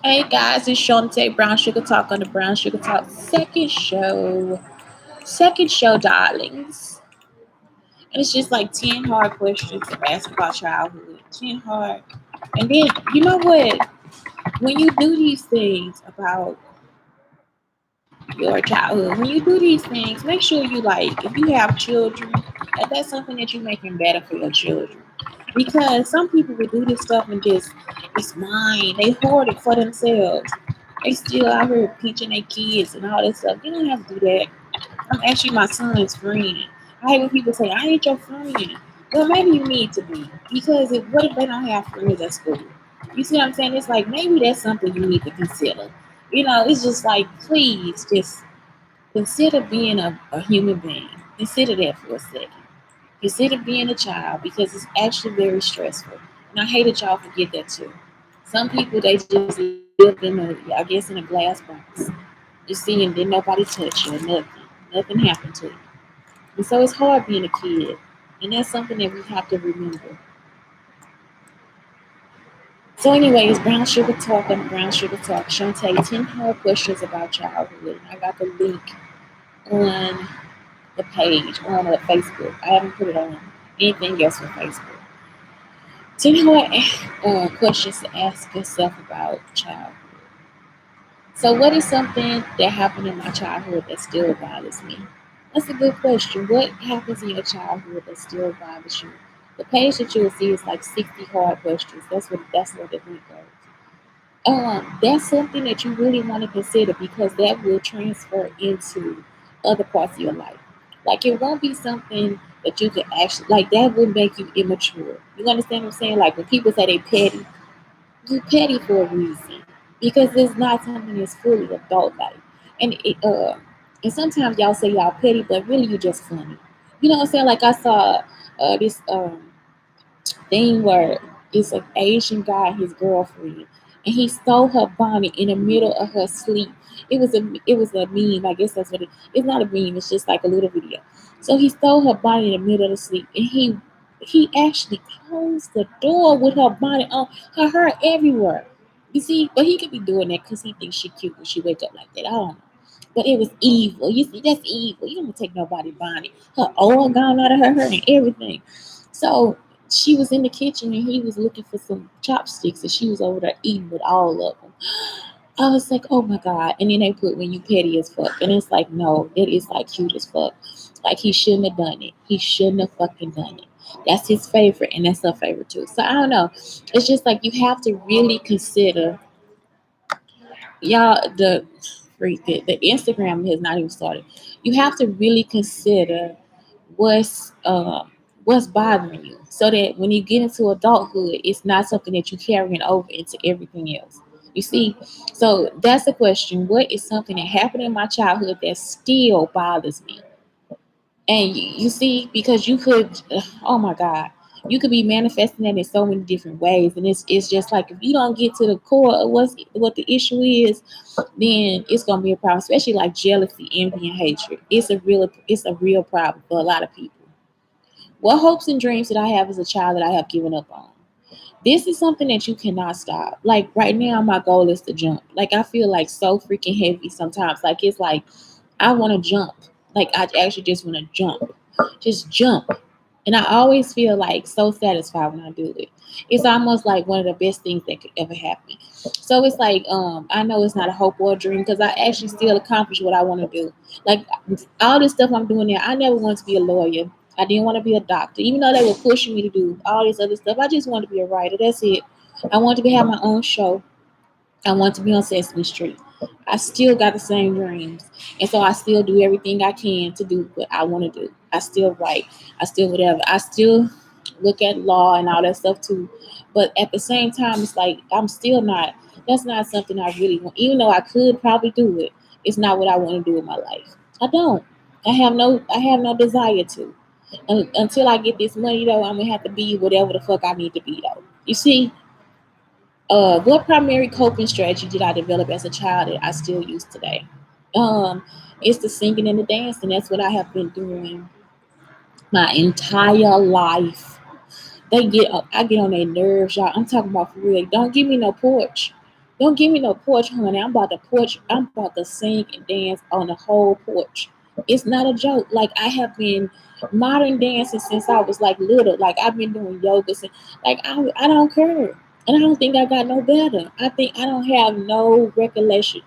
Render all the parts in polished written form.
Hey guys, it's Shante Brown Sugar Talk on the Brown Sugar Talk second show. Second show, darlings. And it's just like 10 hard questions to ask about childhood. 10 hard. And then, you know what? When you do these things about your childhood, when you do these things, make sure you like, if you have children, that's something that you're making better for your children. Because some people will do this stuff and just, it's mine. They hoard it for themselves. They still out here teaching their kids and all this stuff. You don't have to do that. I'm actually my son's friend. I hate when people say, I ain't your friend. Well, maybe you need to be. Because what if they don't have friends at school? You see what I'm saying? It's like maybe that's something you need to consider. It's just like, please just consider being a human being. Consider that for a second. Consider being a child because it's actually very stressful. And I hate that y'all forget that too. Some people they just live I guess in a glass box. You see, and then nobody touch you or nothing. Nothing happened to you. And so it's hard being a kid. And that's something that we have to remember. So anyways, Brown Sugar Talk on Brown Sugar Talk. Shantae, 10 hard questions about childhood. I got the link on the page on Facebook. I haven't put it on anything else on Facebook. 10 hard questions to ask yourself about childhood. So, what is something that happened in my childhood that still bothers me? That's a good question. What happens in your childhood that still bothers you? The page that you will see is like 60 hard questions. That's what the link goes. That's something that you really want to consider because that will transfer into other parts of your life. Like it won't be something that you can actually like that will make you immature. You understand what I'm saying? Like when people say they petty, you petty for a reason because it's not something that's fully adult like. And sometimes y'all say y'all petty, but really you just funny. You know what I'm saying? Like I saw this thing where it's an Asian guy and his girlfriend, and he stole her bonnet in the middle of her sleep. It was a meme. I guess that's what it's not a meme. It's just like a little video. So he stole her bonnet in the middle of the sleep, and he actually closed the door with her bonnet on, her hair everywhere. You see, but he could be doing that because he thinks she cute when she wake up like that. I don't know. But it was evil. You see, that's evil. You don't take nobody bonnet. Her oil gone out of her hair and everything. So she was in the kitchen and he was looking for some chopsticks and she was over there eating with all of them. I was like, oh my God. And then they put when you petty as fuck. And it's like, no, it is like cute as fuck. Like he shouldn't have done it. He shouldn't have fucking done it. That's his favorite and that's her favorite too. So I don't know. It's just like you have to really consider y'all the Instagram has not even started. You have to really consider what's what's bothering you so that when you get into adulthood it's not something that you're carrying over into everything else. You see, so that's the question. What is something that happened in my childhood that still bothers me? And you see, because you could, oh my God, you could be manifesting that in so many different ways. And it's just like if you don't get to the core of what the issue is, then it's gonna be a problem. Especially like jealousy, envy, and hatred. It's a real problem for a lot of people. What hopes and dreams did I have as a child that I have given up on? This is something that you cannot stop. Like right now, my goal is to jump. Like I feel like so freaking heavy sometimes. Like it's like I want to jump. Like I actually just want to jump. Just jump. And I always feel like so satisfied when I do it. It's almost like one of the best things that could ever happen. So it's like I know it's not a hope or a dream because I actually still accomplish what I want to do. Like all this stuff I'm doing now, I never wanted to be a lawyer. I didn't want to be a doctor, even though they were pushing me to do all this other stuff. I just wanted to be a writer. That's it. I wanted to have my own show. I want to be on Sesame Street. I still got the same dreams. And so I still do everything I can to do what I want to do. I still write. I still whatever. I still look at law and all that stuff too. But at the same time, it's like I'm still not, that's not something I really want. Even though I could probably do it, it's not what I want to do in my life. I don't. I have no desire to. Until I get this money though, I'm gonna have to be whatever the fuck I need to be though. You see, what primary coping strategy did I develop as a child that I still use today? Um, it's the singing and the dancing. That's what I have been doing my entire life. I get on their nerves, y'all. I'm talking about for real. Don't give me no porch. Don't give me no porch, honey. I'm about to porch. I'm about to sing and dance on the whole porch. It's not a joke. Like I have been modern dancing since I was like little. Like I've been doing yoga since. Like I don't care, and I don't think I got no better. I think I don't have no recollection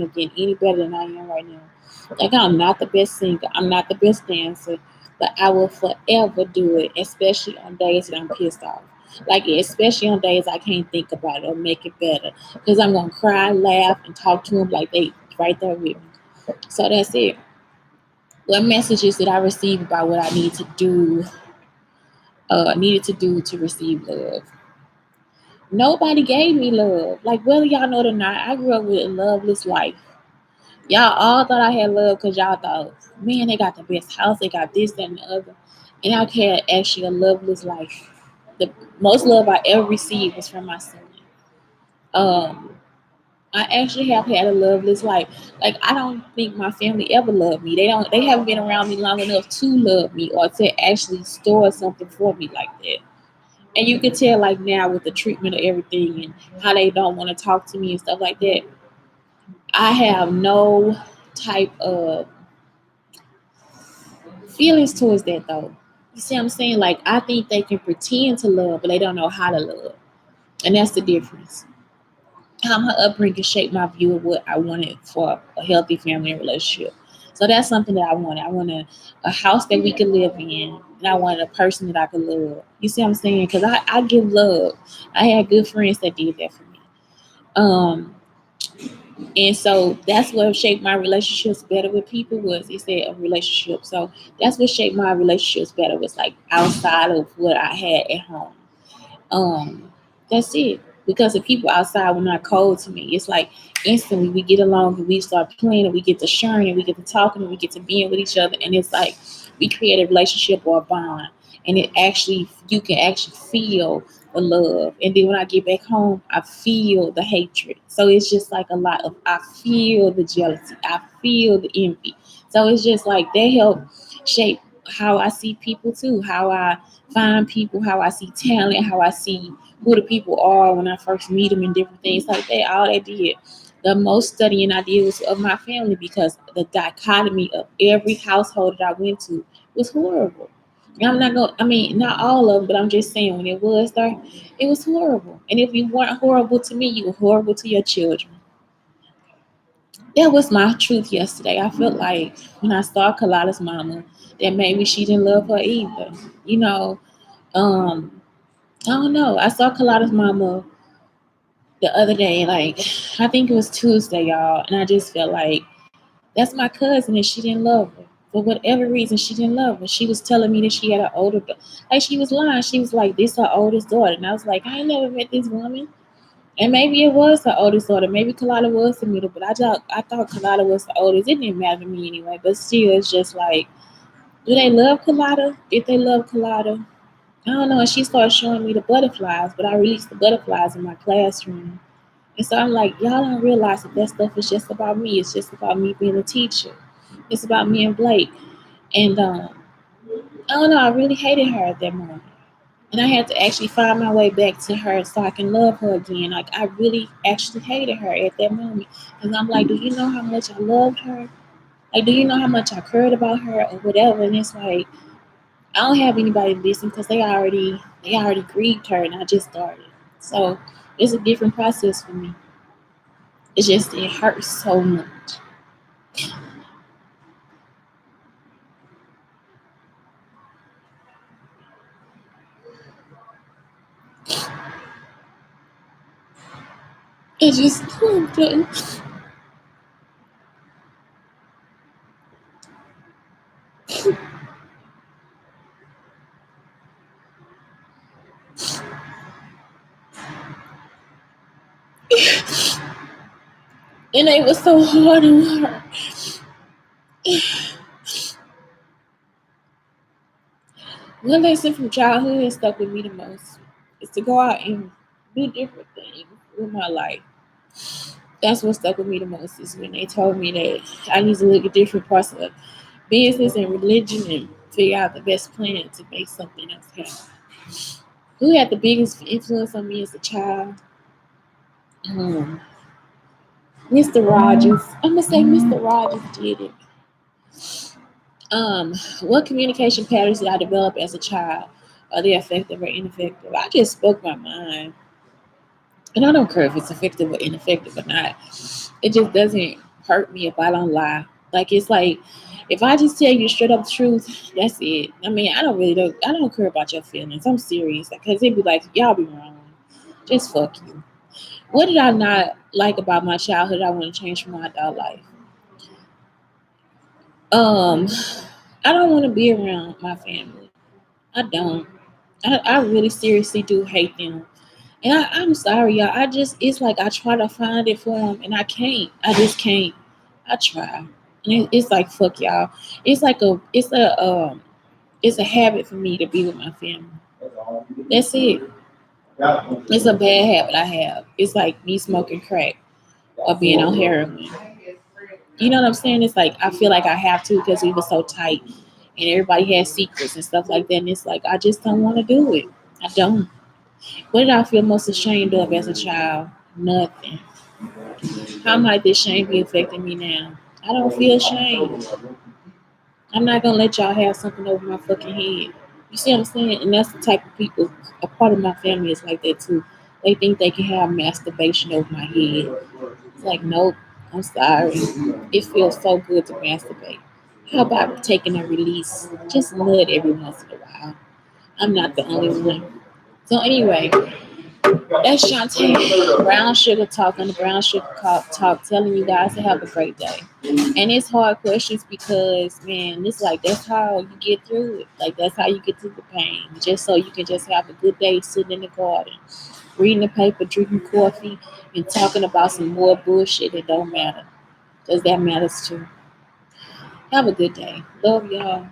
of getting any better than I am right now. Like I'm not the best singer. I'm not the best dancer, but I will forever do it, especially on days that I'm pissed off. Like especially on days I can't think about it or make it better, because I'm gonna cry, laugh, and talk to them like they right there with me. So that's it. What messages did I receive about what I needed to do to receive love? Nobody gave me love. Like whether y'all know it or not, I grew up with a loveless life. Y'all all thought I had love because y'all thought, man, they got the best house, they got this, that, and the other. And I had actually a loveless life. The most love I ever received was from my son. Um, I actually have had a loveless life. Like I don't think my family ever loved me. They haven't been around me long enough to love me or to actually store something for me like that. And you can tell like now with the treatment of everything and how they don't want to talk to me and stuff like that. I have no type of feelings towards that though. You see what I'm saying? Like I think they can pretend to love, but they don't know how to love. And that's the difference. How my upbringing shaped my view of what I wanted for a healthy family and relationship. So that's something that I wanted. I wanted a house that we could live in, and I wanted a person that I could love. You see what I'm saying? Because I give love. I had good friends that did that for me. Um, and so that's what shaped my relationships better with people was it said a relationship. So that's what shaped my relationships better was like outside of what I had at home. Um, that's it. Because the people outside were not cold to me. It's like instantly we get along and we start playing and we get to sharing and we get to talking and we get to being with each other and it's like we create a relationship or a bond and it actually you can actually feel the love. And then when I get back home, I feel the hatred. So it's just like a lot of I feel the jealousy, I feel the envy. So it's just like they help shape how I see people too, how I find people, how I see talent, how I see who the people are when I first meet them and different things like that. All that did. The most studying I did was of my family because the dichotomy of every household that I went to was horrible. And I'm not going, I mean, not all of them, but I'm just saying when it was there, it was horrible. And if you weren't horrible to me, you were horrible to your children. That was my truth yesterday. I felt like when I saw Kalala's mama, that maybe she didn't love her either. You know, um, I don't know. I saw Kalada's mama the other day, like I think it was Tuesday, y'all, and I just felt like that's my cousin and she didn't love her. For whatever reason, she didn't love her. She was telling me that she had an older like she was lying. She was like, this her oldest daughter. And I was like, I ain't never met this woman. And maybe it was her oldest daughter. Maybe Kalada was the middle, but I thought Kalada was the oldest. It didn't matter to me anyway. But still, it's just like, do they love Kalada? Did they love Kalada? I don't know. And she started showing me the butterflies, but I released the butterflies in my classroom. And so I'm like, y'all don't realize that that stuff is just about me. It's just about me being a teacher. It's about me and Blake. And I don't know. I really hated her at that moment. And I had to actually find my way back to her so I can love her again. Like, I really actually hated her at that moment. Because I'm like, do you know how much I loved her? Like, do you know how much I cared about her or whatever? And it's like, I don't have anybody to listen because they already grieved her and I just started. So it's a different process for me. It's just it hurts so much. It just and it was so hard on her. One lesson from childhood that stuck with me the most is to go out and do different things with my life. That's what stuck with me the most is when they told me that I need to look at different parts of business and religion and figure out the best plan to make something else happen. Who had the biggest influence on me as a child? Um, Mr. Rogers. I'm gonna say Mr. Rogers did it. What communication patterns did I develop as a child? Are they effective or ineffective? I just spoke my mind, and I don't care if it's effective or ineffective or not. It just doesn't hurt me if I don't lie. Like it's like if I just tell you straight up the truth, that's it. I mean, I don't care about your feelings. I'm serious because it'd be like y'all be wrong. Just fuck you. What did I not like about my childhood? I want to change for my adult life. Um, I don't want to be around my family. I don't. I really seriously do hate them. And I'm sorry, y'all. It's like I try to find it for them and I can't. I just can't. I try. And it's like, fuck y'all. It's a habit for me to be with my family. That's it. It's a bad habit I have. It's like me smoking crack or being on heroin. You know what I'm saying? It's like I feel like I have to because we were so tight and everybody has secrets and stuff like that. And it's like I just don't want to do it. I don't. What did I feel most ashamed of as a child? Nothing. How might this shame be affecting me now? I don't feel shame. I'm not gonna let y'all have something over my fucking head. You see what I'm saying? And that's the type of people. A part of my family is like that too. They think they can have masturbation over my head. It's like, nope. I'm sorry. It feels so good to masturbate. How about taking a release? Just nut every once in a while. I'm not the only one. So anyway, that's Shantae Brown Sugar Talk on the Brown Sugar Talk, telling you guys to have a great day. And it's hard questions because, man, it's like that's how you get through it. Like that's how you get through the pain. Just so you can just have a good day sitting in the garden, reading the paper, drinking coffee, and talking about some more bullshit that don't matter. Because that matters too. Have a good day. Love y'all.